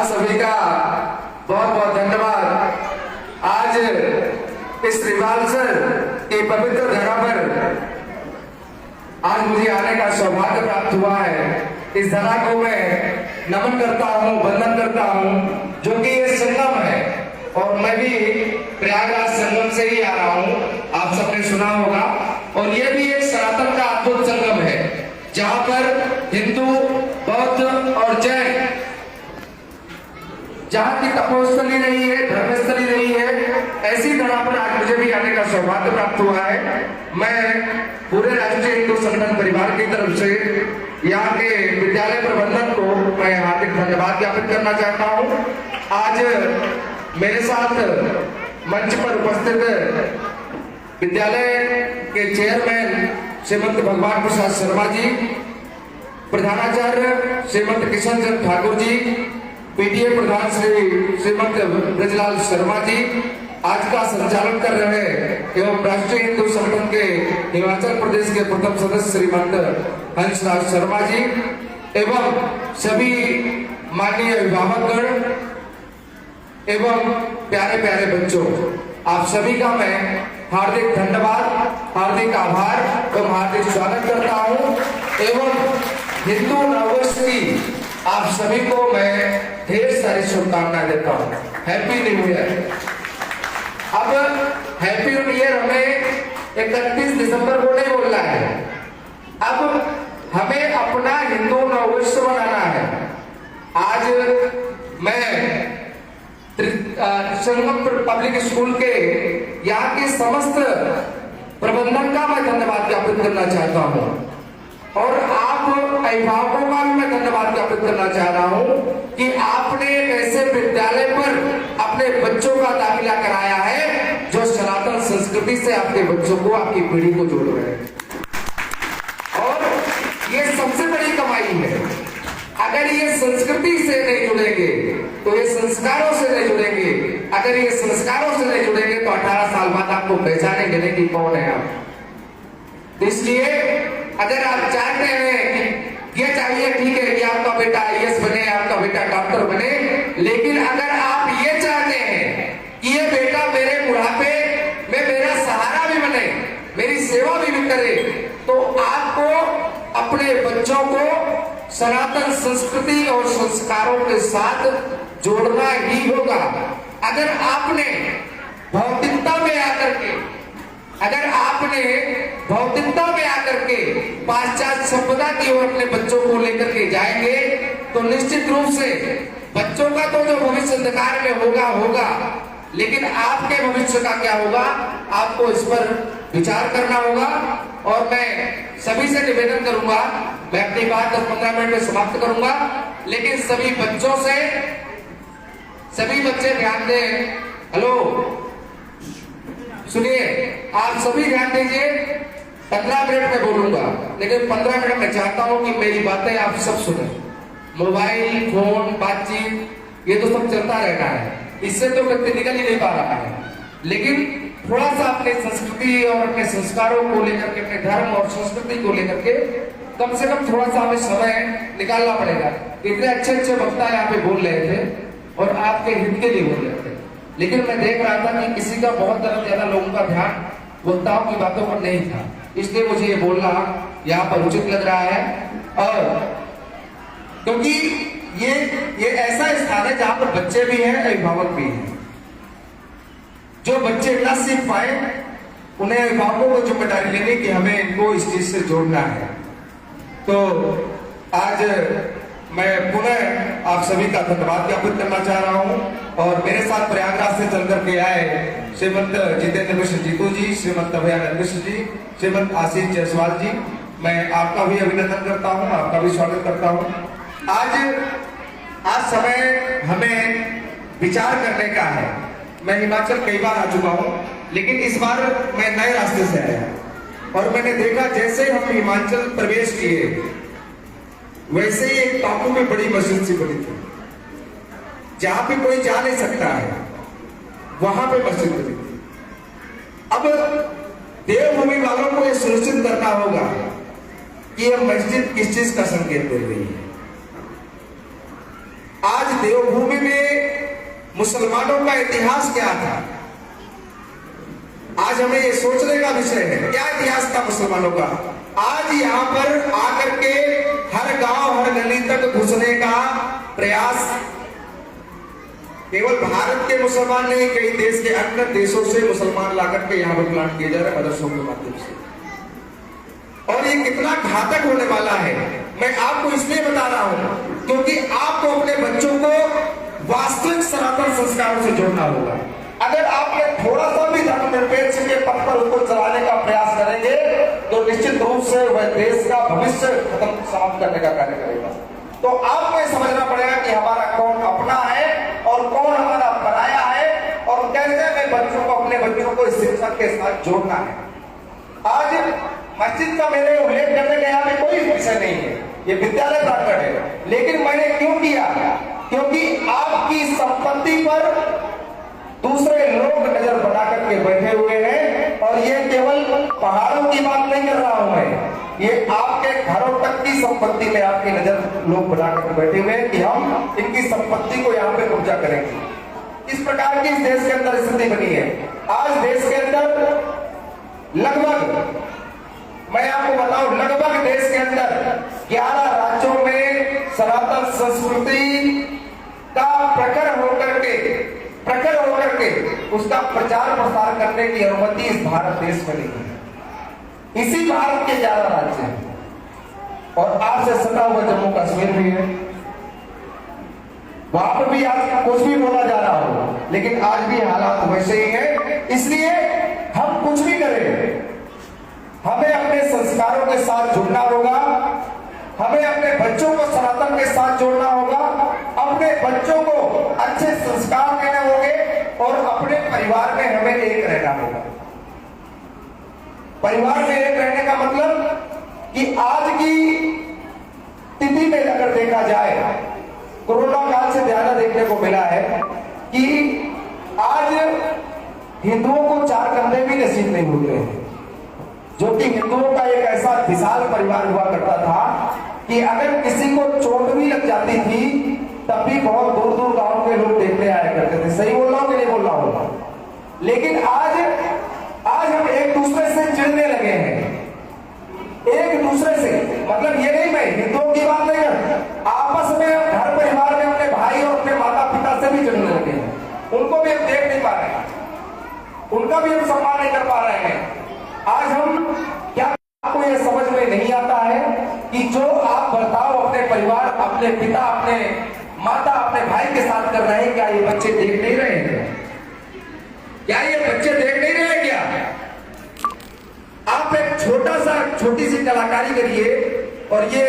सभी का बहुत बहुत धन्यवाद। आज इस रिवाल्सर के पवित्र धरा पर आज मुझे आने का सौभाग्य प्राप्त हुआ है। इस धरा को मैं नमन करता हूँ, वंदन करता हूँ, जो कि ये संगम है और मैं भी प्रयागराज संगम से ही आ रहा हूँ। आप सबने सुना होगा। और ये भी एक सनातन का अद्भुत संगम है, जहाँ पर हिंदू, बौद्ध और जैन, जहाँ की तपोस्थली रही है, धर्मस्थली रही है, ऐसी धरा पर आज मुझे भी आने का सौभाग्य प्राप्त हुआ है। मैं पूरे राष्ट्रीय हिंदू संगठन परिवार की तरफ से यहाँ के विद्यालय प्रबंधन को मैं हार्दिक धन्यवाद ज्ञापित करना चाहता हूँ। आज मेरे साथ मंच पर उपस्थित विद्यालय के चेयरमैन श्रीमंत भगवान प्रसाद शर्मा जी, प्रधानाचार्य श्रीमंत किशन चंद्र ठाकुर जी, पीटीए प्रधान श्रीमंत ब्रजलाल शर्मा जी, आज का संचालन कर रहे एवं राष्ट्रीय हिंदू संगठन के हिमाचल प्रदेश के प्रथम सदस्य श्रीमंत हंसराज शर्मा जी एवं सभी माननीय अभिभावकगण एवं प्यारे प्यारे बच्चों, आप सभी का मैं हार्दिक धन्यवाद, हार्दिक आभार एवं हार्दिक स्वागत करता हूँ एवं हिंदू नववर्ष की आप सभी को मैं ढेर सारी शुभकामनाएं देता हूँ। Happy new year. अब हैप्पी न्यू ईयर हमें 31 दिसंबर को नहीं बोलना है, अब हमें अपना हिंदू नववर्ष मनाना है। आज मैं संगम पब्लिक स्कूल के यहाँ के समस्त प्रबंधन का मैं धन्यवाद ज्ञापित करना चाहता हूँ और आप अभिभावकों का भी मैं धन्यवाद ज्ञापित करना चाह रहा हूँ कि आपने एक ऐसे विद्यालय पर अपने बच्चों का दाखिला कराया है जो सनातन संस्कृति से आपके बच्चों को, आपकी पीढ़ी को जोड़ रहे हैं। और ये सबसे बड़ी कमाई है। अगर ये संस्कृति से नहीं जुड़ेंगे तो ये संस्कारों से नहीं जुड़ेंगे, अगर ये संस्कारों से नहीं जुड़ेंगे तो 18 साल बाद आपको पहचानेंगे नहीं कि कौन है आप। इसलिए अगर आप चाहते हैं कि ये चाहिए, ठीक है कि आपका बेटा आईएएस बने, आपका बेटा डॉक्टर बने, लेकिन अगर आप ये चाहते हैं कि ये बेटा मेरे बुढ़ापे में मेरा सहारा भी बने, मेरी सेवा भी करे, तो आपको अपने बच्चों को सनातन संस्कृति और संस्कारों के साथ जोड़ना ही होगा। अगर आपने भौतिकता में आकर के पाश्चात्य संपदा की ओर अपने बच्चों को लेकर के जाएंगे तो निश्चित रूप से बच्चों का तो जो भविष्य अंधकार में होगा, लेकिन आपके भविष्य का क्या होगा, आपको इस पर विचार करना होगा। और मैं सभी से निवेदन करूंगा, मैं अपनी बात 10-15 मिनट में समाप्त करूंगा, लेकिन सभी बच्चों से, सभी बच्चे ध्यान दें। हेलो, सुनिए, आप सभी ध्यान दीजिए। 15 मिनट में बोलूंगा, लेकिन 15 मिनट में चाहता हूं कि मेरी बातें आप सब सुने। मोबाइल, फोन, बातचीत ये तो सब चलता रहना है, इससे तो व्यक्ति निकल ही नहीं पा रहा है। लेकिन थोड़ा सा अपने संस्कृति और अपने संस्कारों को लेकर के, अपने धर्म और संस्कृति को लेकर के कम से कम थोड़ा सा हमें समय निकालना पड़ेगा। इतने अच्छे अच्छे वक्ता यहाँ पे बोल रहे थे और आपके हित के लिए बोल रहे थे, लेकिन मैं देख रहा था कि किसी का बहुत ज्यादा लोगों का ध्यान वक्ताओं की बातों पर नहीं था, इसलिए मुझे ये बोलना यहाँ पर उचित लग रहा है। और क्योंकि ये ऐसा स्थान है जहां पर बच्चे भी हैं, अभिभावक भी हैं। जो बच्चे न सीख पाए उन्हें अभिभावकों को जिम्मेदारी लेनी कि हमें इनको इस चीज से जोड़ना है। तो आज मैं पुनः आप सभी का धन्यवाद ज्ञापित करना चाह रहा हूं और मेरे साथ प्रयागराज से चल करके आए श्रीमंत जितेंद्र मिश्र जीतू जी, श्रीमंत अभयानंद मिश्र जी, श्रीमंत आशीष जायसवाल जी, मैं आपका भी अभिनंदन करता हूं, आपका भी स्वागत करता हूं। आज समय हमें विचार करने का है। मैं हिमाचल कई बार आ चुका हूं, लेकिन इस बार मैं नए रास्ते से आया और मैंने देखा जैसे हम हिमाचल प्रवेश किए वैसे ही एक टापू में बड़ी मस्जिद सी बनी थी, जहां पे कोई जा नहीं सकता है, वहां पे मस्जिद बनी थी। अब देवभूमि वालों को यह सुनिश्चित करना होगा कि यह मस्जिद किस चीज का संकेत दे रही है। आज देवभूमि में मुसलमानों का इतिहास क्या था, आज हमें ये सोचने का विषय है। क्या इतिहास था मुसलमानों का? आज यहाँ पर आकर के हर गांव हर गली तक घुसने का प्रयास केवल भारत के मुसलमान नहीं, कई देश के अन्य देशों से मुसलमान लाकर के यहाँ पर प्लांट किए जा रहे हैं मदरसों के माध्यम से। और ये कितना घातक होने वाला है मैं आपको इसलिए बता रहा हूं क्योंकि आपको अपने बच्चों को वास्तविक सनातन संस्कारों से जोड़ना होगा। अगर आपने थोड़ा सा भी धर्मनिरपेक्ष के पथ पर उसको चलाने का प्रयास करेंगे तो निश्चित रूप से वह देश का भविष्य खत्म समाप्त करने का कार्य करेगा। तो आपको ये समझना पड़ेगा कि हमारा कौन अपना है और कौन हमारा पराया है और कैसे हमें बच्चों को अपने बच्चों को इस शिक्षा के साथ जोड़ना है। आज मस्जिद का मैंने उल्लेख करने का यहाँ पे कोई विषय नहीं है, ये विद्यालय प्रांगण है, लेकिन मैंने क्यों किया? क्योंकि आपकी संपत्ति पर दूसरे लोग नजर बना करके बैठे हुए हैं और ये केवल पहाड़ों की बात नहीं कर रहा हूं मैं, ये आपके घरों तक की संपत्ति में आपकी नजर लोग बना करके बैठे हुए हैं कि हम इनकी संपत्ति को यहाँ पे कब्जा करेंगे। इस प्रकार की इस देश के अंदर स्थिति बनी है। आज देश के अंदर लगभग, मैं आपको बताऊं, लगभग देश के अंदर 11 राज्यों में सनातन संस्कृति का प्रखर होकर के उसका प्रचार प्रसार करने की अनुमति इस भारत देश में नहीं है। इसी भारत के 11 राज्य हैं और आपसे सटा हुआ जम्मू कश्मीर भी है, वहां पर भी आज कुछ भी बोला जा रहा हो, लेकिन आज भी हालात वैसे ही है। इसलिए हम कुछ भी करें, हमें अपने संस्कारों के साथ जुड़ना होगा, हमें अपने बच्चों को सनातन के साथ जोड़ना होगा, अपने बच्चों को अच्छे संस्कार देने होंगे और अपने परिवार में हमें एक रहना होगा। परिवार में एक रहने का मतलब कि आज की स्थिति में अगर देखा जाए, कोरोना काल से ज्यादा देखने को मिला है कि आज हिंदुओं को 4 कंधे भी नसीब नहीं होते हैं, जो कि हिंदुओं का एक ऐसा विशाल परिवार हुआ करता था कि अगर किसी को चोट भी लग जाती थी तब भी बहुत दूर दूर गांव के लोग देखने आया करते थे। सही बोल रहा हूं कि नहीं बोल रहा हूं? लेकिन आज हम एक दूसरे से चिढ़ने लगे हैं, एक दूसरे से, मतलब ये नहीं, मैं हिंदुओं की बात नहीं कर, आपस में घर परिवार में अपने भाई और अपने माता पिता से भी चिढ़ने लगे हैं। उनको भी हम देख नहीं पा रहे हैं, उनका भी हम सम्मान नहीं कर पा रहे हैं। आज हम क्या, आपको यह समझ में नहीं आता है कि जो आप बर्ताव अपने परिवार, अपने पिता, अपने माता, अपने भाई के साथ कर रहे हैं, क्या ये बच्चे देख नहीं रहे हैं? क्या ये बच्चे देख नहीं रहे हैं? क्या आप एक छोटी सी कलाकारी करिए और ये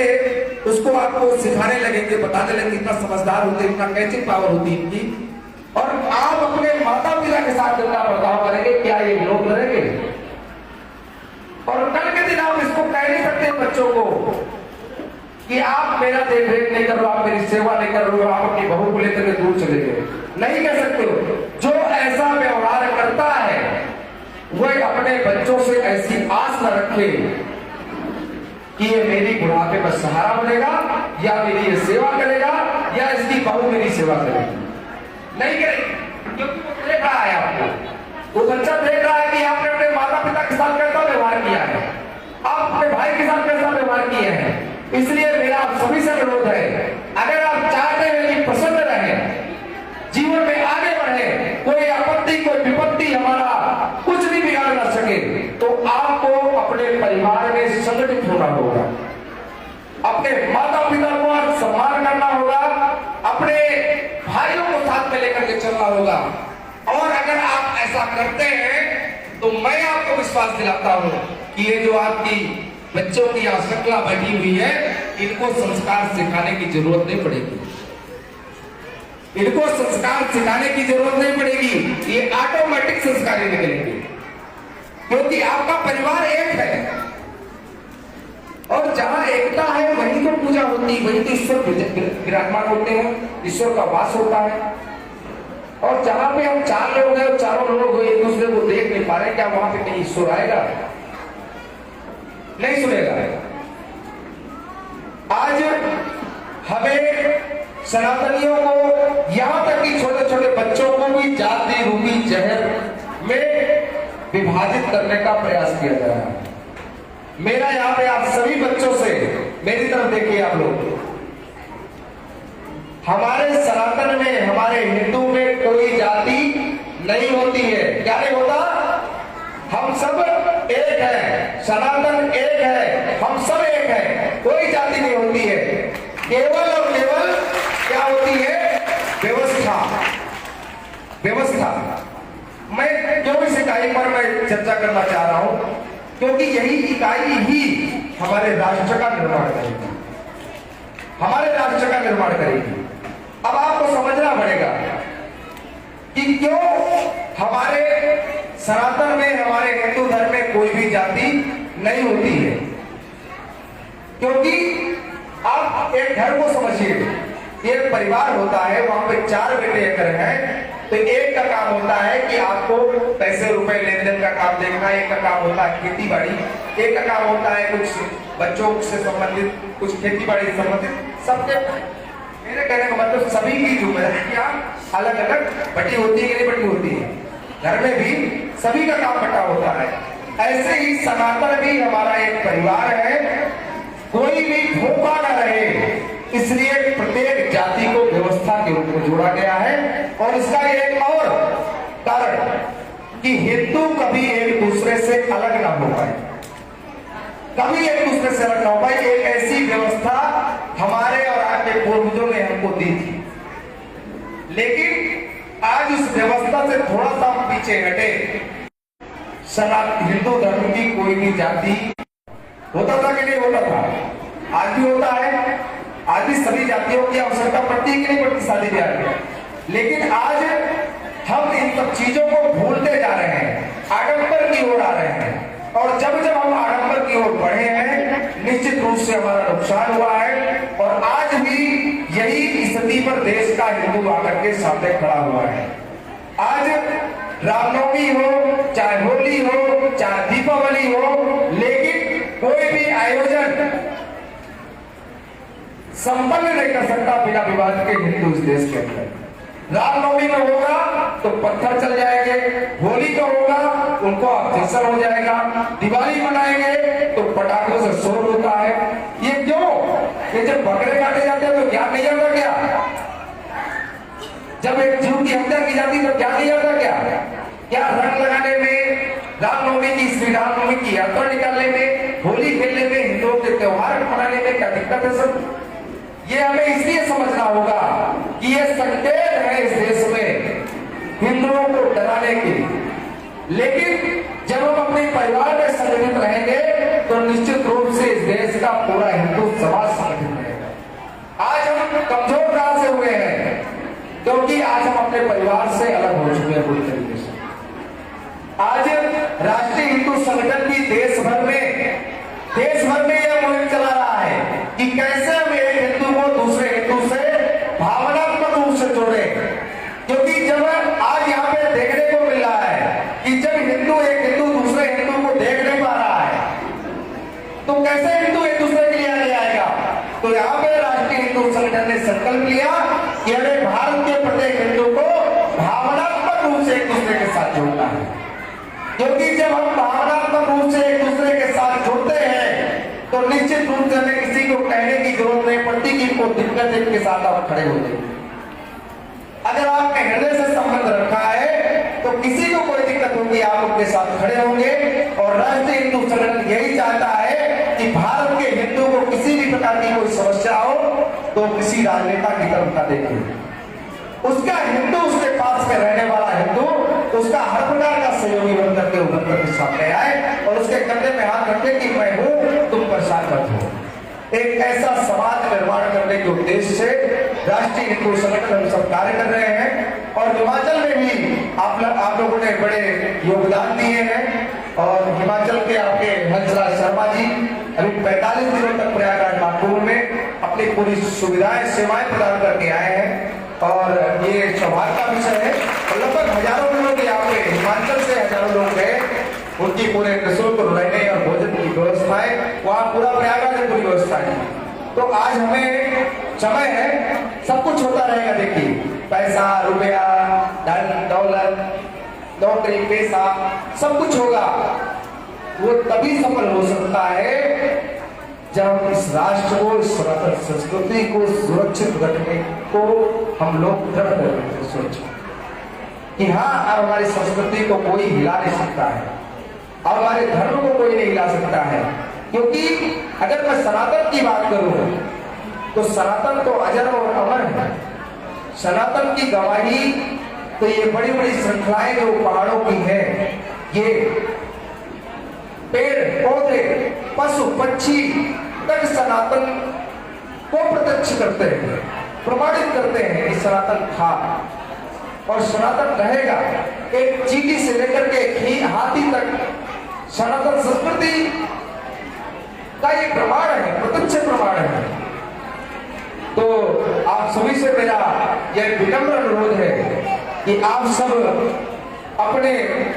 उसको आपको सिखाने लगेंगे, बताने लगेंगे, इतना समझदार होते हैं, इतना कैचिंग पावर होती है इनकी, और आप अपने माता पिता के साथ जितना बर्ताव करेंगे, क्या ये लोग करेंगे? और कल के दिन आप इसको कह नहीं सकते बच्चों को कि आप मेरा देख रेख नहीं कर रहे हो, आप मेरी सेवा नहीं कर रहे हो, आप अपनी बहू को लेकर के दूर चले गए, नहीं कह सकते हो। जो ऐसा व्यवहार करता है वह अपने बच्चों से ऐसी आस न रखे कि ये मेरी बुढ़ापे पर सहारा बनेगा या मेरी ये सेवा करेगा या इसकी बहू मेरी सेवा करेगी, नहीं करेगी, क्योंकि वो देख रहा है आपको, वो बच्चा देख रहा है कि आपने अपने माता पिता के साथ कैसा व्यवहार किया है, आप अपने भाई के साथ कैसा व्यवहार किए हैं। इसलिए मेरा आप सभी से अनुरोध है, अगर आप चाहते हैं कि प्रसन्न रहे, जीवन में आगे बढ़े, कोई आपत्ति कोई विपत्ति हमारा कुछ भी बिगाड़ ना सके, तो आपको अपने परिवार में संगठित होना होगा, अपने माता पिता को सम्मान करना होगा, अपने भाइयों को साथ में लेकर के चलना होगा। और अगर आप ऐसा करते हैं तो मैं आपको विश्वास दिलाता हूं कि ये जो आपकी बच्चों की श्रृंखला बैठी हुई है, इनको संस्कार सिखाने की जरूरत नहीं पड़ेगी, इनको संस्कार सिखाने की जरूरत नहीं पड़ेगी, ये ऑटोमेटिक संस्कार निकलेंगे, क्योंकि आपका परिवार एक है और जहां एकता है वहीं तो पूजा होती है, वहीं तो ईश्वर विराजमान होते हैं, ईश्वर का वास होता है। और जहां पे हम 4 लोग हैं और चारों लोग एक दूसरे को देख नहीं पा रहे, क्या वहां पे कहीं ईश्वर आएगा? नहीं सुनेगा। आज हमें सनातनियों को, यहां तक कि छोटे छोटे बच्चों को भी जाति रूपी जहर में विभाजित करने का प्रयास किया जा रहा है। मेरा यहां पे आप सभी बच्चों से, मेरी तरफ देखिए आप लोग, हमारे सनातन में, हमारे हिंदू में कोई जाति नहीं होती है। क्या नहीं होता? हम सब एक है, सनातन एक है, हम सब एक है, कोई जाति नहीं होती है। केवल और केवल क्या होती है? व्यवस्था। व्यवस्था। मैं क्यों इस इकाई पर मैं चर्चा करना चाह रहा हूं, क्योंकि यही इकाई ही हमारे राष्ट्र का निर्माण करेगी, हमारे राष्ट्र का निर्माण करेगी। अब आपको समझना पड़ेगा कि क्यों हमारे सनातन में, हमारे हिंदू धर्म में कोई भी जाति नहीं होती है। क्योंकि आप एक घर को समझिए, एक परिवार होता है, वहां पे 4 बेटे अगर हैं, तो एक का काम होता है कि आपको पैसे रुपए लेन देन का काम देखना, एक का काम होता है खेती बाड़ी, एक का काम होता है कुछ बच्चों से संबंधित, कुछ खेती बाड़ी से संबंधित। सबके, मेरे कहने का मतलब सभी की जिम्मेदारियां अलग अलग बटी होती है कि नहीं बटी होती है। घर में भी सभी का काम बटा होता है। ऐसे ही सनातन भी हमारा एक परिवार है, कोई भी भूखा न रहे, इसलिए प्रत्येक जाति को व्यवस्था के रूप में जोड़ा गया है। और इसका एक और कारण कि हिंदू कभी एक दूसरे से अलग ना हो पाए, कभी एक दूसरे से अलग ना हो पाए। एक ऐसी व्यवस्था हमारे और आपके पूर्वजों ने हमको दी थी, लेकिन आज इस व्यवस्था से थोड़ा सा पीछे हटे। सनातन हिंदू धर्म की कोई भी जाति होता था कि नहीं होता था? आज भी होता है, आज भी सभी जातियों की आवश्यकता पड़ती है कि नहीं पड़ती शादी ब्याह में। लेकिन आज हम इन सब चीजों को भूलते जा रहे हैं, आडंबर की ओर आ रहे हैं। और जब जब हम आडंबर की ओर बढ़े हैं, निश्चित रूप से हमारा नुकसान हुआ है। और आज भी यही स्थिति पर देश का हिंदू आकर के सामने खड़ा हुआ है। आज रामनवमी हो, चाहे होली हो, चाहे दीपावली हो, लेकिन कोई भी आयोजन संपन्न नहीं कर सकता बिना विवाद के हिंदू इस देश के अंदर। रामनवमी में होगा तो पत्थर चल जाएंगे, होली का होगा उनको ऑब्जेक्शन हो जाएगा, दिवाली मनाएंगे तो पटाखों से शोर होता है। ये क्यों? कि जब बकरे काटे जाते हैं तो ज्ञान नहीं आता क्या? जब एक जीव की हत्या की जाती तो ज्ञान नहीं आता क्या? क्या रंग लगाने में, रामनवमी की, श्री रामनवमी की यात्रा निकालने में, होली खेलने में, हिंदुओं के त्योहार मनाने में क्या दिक्कत है? सब ये हमें इसलिए समझना होगा कि ये संकेत है इस देश में हिंदुओं को डराने के। लेकिन जब हम अपने परिवार में संगठित रहेंगे तो निश्चित रूप से इस देश का पूरा हिंदू समाज संगठित रहेगा। आज हम कमजोर कहां से हुए हैं? क्योंकि आज हम अपने परिवार से अलग हो चुके हैं पूरी तरीके से। आज राष्ट्रीय हिंदू संगठन भी देश भर में यह मुहिम चला रहा है कि कैसे हम एक हिंदू को दूसरे हिंदू से भावनात्मक रूप से जोड़े। क्योंकि जब आज यहाँ पे देखने को मिल रहा है कि जब हिंदू एक हिंदू दूसरे हिंदू को देख नहीं पा रहा है, तो कैसे हिंदू एक दूसरे के लिए आगे आएगा? तो यहाँ पे राष्ट्रीय हिंदू संगठन ने संकल्प लिया कि हमें भारत के प्रत्येक हिंदू को भावनात्मक रूप से एक दूसरे के साथ जोड़ना है। क्योंकि जब हम भावनात्मक रूप से एक दूसरे के साथ जुड़ते हैं तो निश्चित रूप से हमें किसी को कहने की जरूरत नहीं पड़ती कि इनको दिक्कत है, इनके साथ आप खड़े होते हैं। अगर आपने हृदय से संबंध रखा है तो किसी को कोई दिक्कत होगी, आप उनके साथ खड़े होंगे। और राष्ट्रीय हिंदू संगठन यही चाहता है कि भारत के हिंदू को किसी भी प्रकार की कोई समस्या हो तो किसी राजनेता की तरफ ना देखे, उसका हिंदू, उसके पास में रहने वाला हिंदू उसका हर प्रकार का सहयोगी बनकर के उभर करके सामने आए और उसके कंधे में हाथ रखे कि मैं हूं, तुम परेशान मत हो। एक ऐसा समाज निर्माण करने के उद्देश्य से राष्ट्रीय हिंदू संगठन हम सब कार्य कर रहे हैं। और हिमाचल में भी आप लोगों ने बड़े योगदान दिए हैं। और हिमाचल के आपके हंसराज शर्मा जी अभी 45 दिनों तक प्रयागराज नागपुर में अपनी पूरी सुविधाएं, सेवाएं प्रदान करके आए हैं। और ये सौभाग्य का विषय है। लगभग हजारों लोग यहाँ पे हिमाचल से हजारों लोग गए, उनकी पूरे निःशुल्क रहने और भोजन की व्यवस्था है, वहाँ पूरा प्रयागराज में पूरी व्यवस्था है। तो आज हमें समय है सब कुछ होता रहेगा। देखिए, पैसा, रुपया, धन दौलत, नौकरी, पैसा, सब कुछ होगा। वो तभी सफल हो सकता है जब इस राष्ट्र को, इस सनातन संस्कृति को सुरक्षित रखने को हम लोग दृढ़ करके सोचें कि हाँ, अब हमारी संस्कृति को कोई हिला नहीं सकता है, अब हमारे धर्म को कोई नहीं हिला सकता है। क्योंकि अगर मैं सनातन की बात करूं तो सनातन तो अजर और अमर है। सनातन की गवाही तो ये बड़ी बड़ी श्रृंखलाएं जो पहाड़ों की है, ये पेड़ पौधे पशु पक्षी तक सनातन को प्रत्यक्ष करते हैं, प्रमाणित करते हैं कि सनातन था और सनातन रहेगा। एक चींटी से लेकर के हाथी तक सनातन संस्कृति का ये प्रमाण है, प्रत्यक्ष प्रमाण है। तो आप सभी से मेरा यह विनम्र अनुरोध है कि आप सब अपने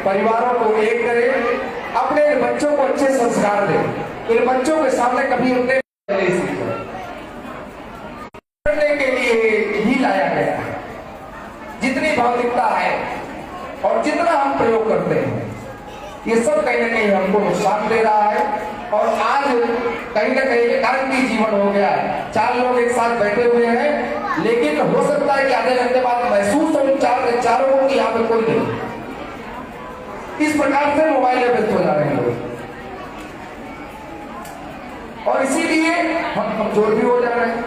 परिवारों को एक करें, अपने बच्चों को अच्छे संस्कार दें। इन बच्चों के सामने कभी उन्हें करने के लिए ही लाया गया है। जितनी भौतिकता है और जितना हम प्रयोग करते हैं, ये सब कहीं ना कहीं हमको नुकसान दे रहा है। और आज कहीं ना कहीं एकांती जीवन हो गया है। 4 लोग एक साथ बैठे हुए हैं, लेकिन हो सकता है कि आधे घंटे बाद महसूस हो चारों को कि यहाँ पे कोई नहीं। इस प्रकार से मोबाइल में व्यस्त हो जा रहे हैं लोग, और इसीलिए हम कमजोर भी हो जा रहे हैं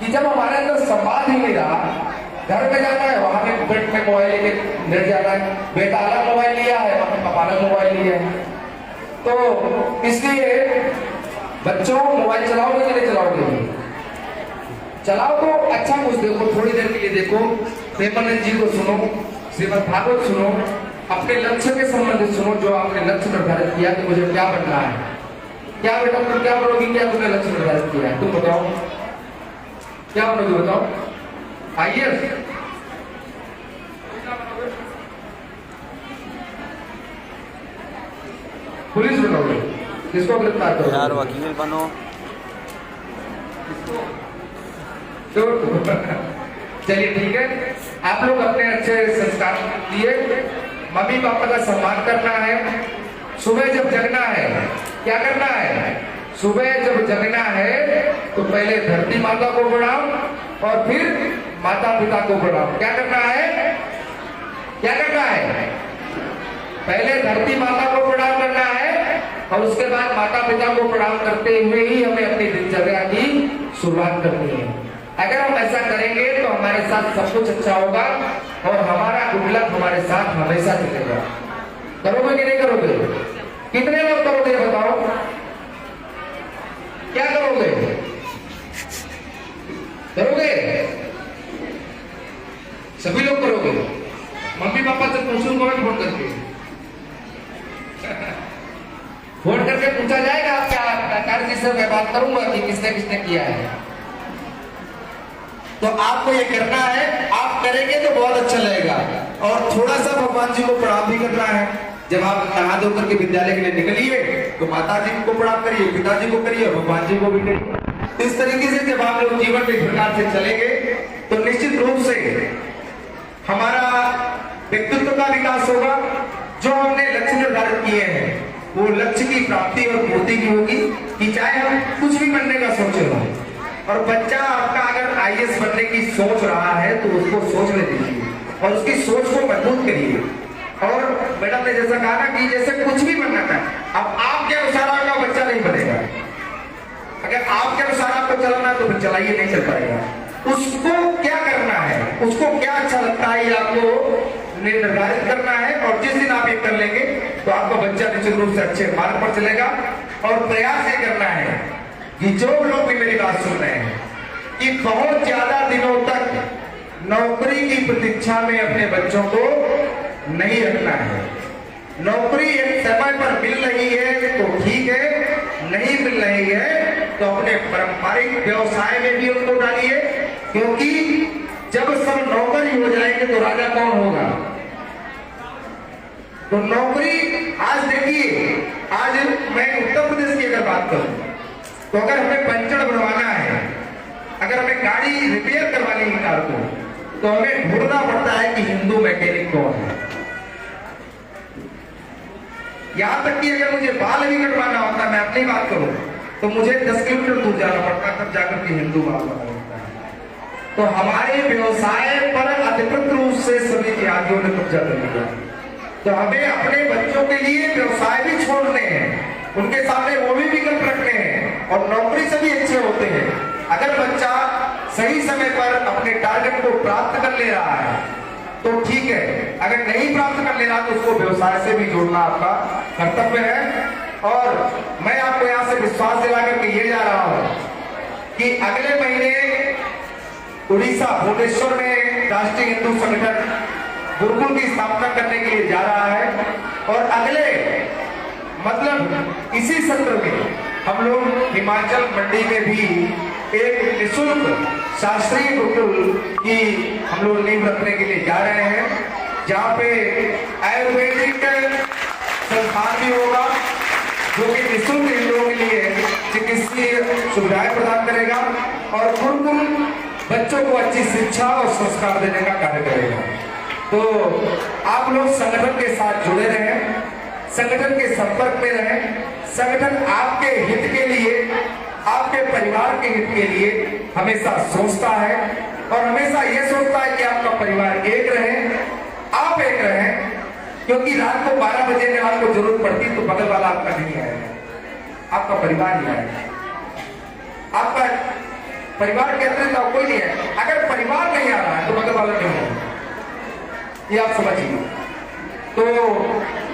कि जब हमारे अंदर संवाद ही नहीं रहा। घर में जाता है, वहां पे पेट में मोबाइल लेके लेट जाता है, बेटा अलग मोबाइल लिया है, वहां पे पापा अलग मोबाइल लिया है। तो इसलिए बच्चों, मोबाइल चलाओगे कि नहीं चलाओगे? चलाओ तो अच्छा कुछ देखो, थोड़ी देर के लिए देखो, प्रेमानंद जी को सुनो, श्रीमद् भागवत सुनो, अपने लक्ष्य के संबंधित सुनो, जो आपने लक्ष्य निर्धारित किया कि मुझे क्या बनना है। क्या बेटा तुम क्या बनोगी, क्या तुमने लक्ष्य निर्धारित किया है? तुम बताओ क्या बनोगे, बताओ। आइए, पुलिस बनोगे, किसको गिरफ्तार करोगे? यार वकील बनो। चलिए ठीक है, आप लोग अपने अच्छे संस्कार लिए, मम्मी पापा का सम्मान करना है। सुबह जब जगना है, क्या करना है? सुबह जब जगना है तो पहले धरती माता को प्रणाम और फिर माता पिता को प्रणाम। क्या करना है? क्या करना है? पहले धरती माता को प्रणाम करना है और उसके बाद माता पिता को प्रणाम करते हुए ही हमें अपनी दिनचर्या की शुरुआत करनी है। अगर हम ऐसा करेंगे तो हमारे साथ सब कुछ अच्छा होगा और हमारा गुड लक हमारे साथ हमेशा चलेगा। करोगे कि नहीं करोगे? कितने लोग करोगे बताओ? क्या करोगे? करोगे? सभी लोग करोगे? मम्मी पापा से पूछूंगा मैं फोन करके, फोन करके पूछा जाएगा आप क्या कार्य से मैं बात करूंगा कि किसने किसने किया है। तो आपको ये करना है, आप करेंगे तो बहुत अच्छा लगेगा। और थोड़ा सा भगवान जी को प्रणाम भी करना है। जब आप नहा धोकर के विद्यालय के लिए निकलिए तो माता जी को प्रणाम करिए, पिताजी को करिए, भगवान जी को भी करिए। इस तरीके से जब आप लोग जीवन में इस प्रकार से चलेंगे तो निश्चित रूप से हमारा व्यक्तित्व का विकास होगा। जो हमने लक्ष्य निर्धारित किए हैं वो लक्ष्य की प्राप्ति और पूर्ति की होगी, कि चाहे हम कुछ भी बनने का सोचे हो। और बच्चा आपका अगर आईएएस बनने की सोच रहा है तो उसको सोचने दीजिए और उसकी सोच को मजबूत करिए। और मैडम ने जैसा कहा ना कि जैसे कुछ भी बनना था, अब आपके अनुसार आपका बच्चा नहीं बनेगा। अगर आपके अनुसार आपको चलना है तो फिर चलाइए, नहीं चल पाएगा। उसको क्या करना है, उसको क्या अच्छा लगता है, ये आपको निर्धारित करना है। और जिस दिन आप ये कर लेंगे तो आपका बच्चा निश्चित रूप से अच्छे मार्ग पर चलेगा। और प्रयास ये करना है कि जो लोग भी मेरी बात सुन रहे हैं कि बहुत ज्यादा दिनों तक नौकरी की प्रतीक्षा में अपने बच्चों को नहीं रखना है। नौकरी एक समय पर मिल रही है तो ठीक है, नहीं मिल रही है तो अपने पारंपरिक व्यवसाय में भी उनको डालिए। क्योंकि जब सब नौकरी हो जाएंगे तो राजा कौन होगा? तो नौकरी, आज देखिए, आज मैं उत्तर प्रदेश की अगर बात करूं तो अगर हमें पंचड़ बनवाना है अगर हमें गाड़ी रिपेयर करवानी है कार को, तो हमें ढूंढना पड़ता है कि हिंदू मैकेनिक कौन है। यहां तक कि अगर मुझे बाल भी कटवाना होता है, मैं अपनी बात करूं, तो मुझे 10 किलोमीटर दूर जाना पड़ता है, तब जाकर के हिंदू बाल बना होता है। तो हमारे व्यवसाय पर अधिकृत रूप से सभी जिहादियों ने कब्जा कर लिया। तो हमें अपने बच्चों के लिए व्यवसाय भी छोड़ने हैं, उनके सामने वो भी विकल्प रखने हैं, और नौकरी से भी अच्छे होते हैं। अगर बच्चा सही समय पर अपने टारगेट को प्राप्त कर ले रहा है तो ठीक है, अगर नहीं प्राप्त कर ले रहा तो उसको व्यवसाय से भी जोड़ना आपका कर्तव्य है। और मैं आपको यहां से विश्वास दिला करके ये जा रहा हूं कि अगले महीने उड़ीसा भुवनेश्वर में राष्ट्रीय हिंदू संगठन गुरुकुल की स्थापना करने के लिए जा रहा है, और अगले मतलब इसी सत्र में हम लोग हिमाचल मंडी में भी एक निःशुल्क शास्त्रीय गुरुकुल की हम लोग नींव रखने के लिए जा रहे हैं, जहां पे आयुर्वेदिक संस्थान भी होगा, जो कि निःशुल्क हिंदुओं के लिए चिकित्सीय सुविधाएं प्रदान करेगा, और गुरुकुल बच्चों को अच्छी शिक्षा और संस्कार देने का कार्य करेगा। तो आप लोग संगठन के साथ जुड़े रहें, संगठन के संपर्क में रहें। संगठन आपके हित के लिए, आपके परिवार के हित के लिए हमेशा सोचता है, और हमेशा यह सोचता है कि आपका परिवार एक रहे, आप एक रहें। क्योंकि रात को 12 बजे में आपको जरूरत पड़ती तो बगल वाला आपका नहीं आएगा, आपका परिवार ही आएगा। आपका परिवार के अतिरिक्त तो कोई नहीं है। अगर परिवार नहीं आ रहा है तो बगल वाला नहीं आएगा, ये आप समझिए। तो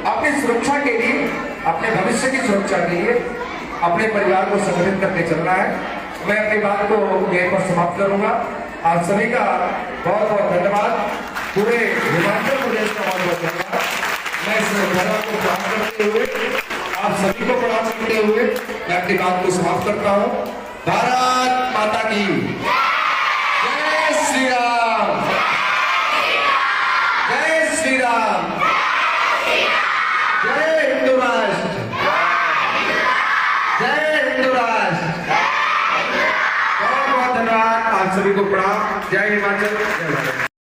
अपनी सुरक्षा के लिए, अपने भविष्य की सुरक्षा के लिए अपने परिवार को संगठित करके चलना है। मैं अपनी बात को यहीं पर समाप्त करूंगा। आप सभी का बहुत बहुत धन्यवाद, पूरे हिमाचल प्रदेश का बहुत बहुत धन्यवाद। मैं इस धर्म को प्रणाम करते हुए, आप सभी को प्रणाम करते हुए मैं अपनी बात को समाप्त करता हूँ। भारत माता की जय श्री राम, जय श्री राम, जय हिंदू राष्ट्र, जय हिंदू राष्ट्र। बहुत बहुत धन्यवाद, आप सभी को प्रणाम। जय हिमाचल, जय भारत।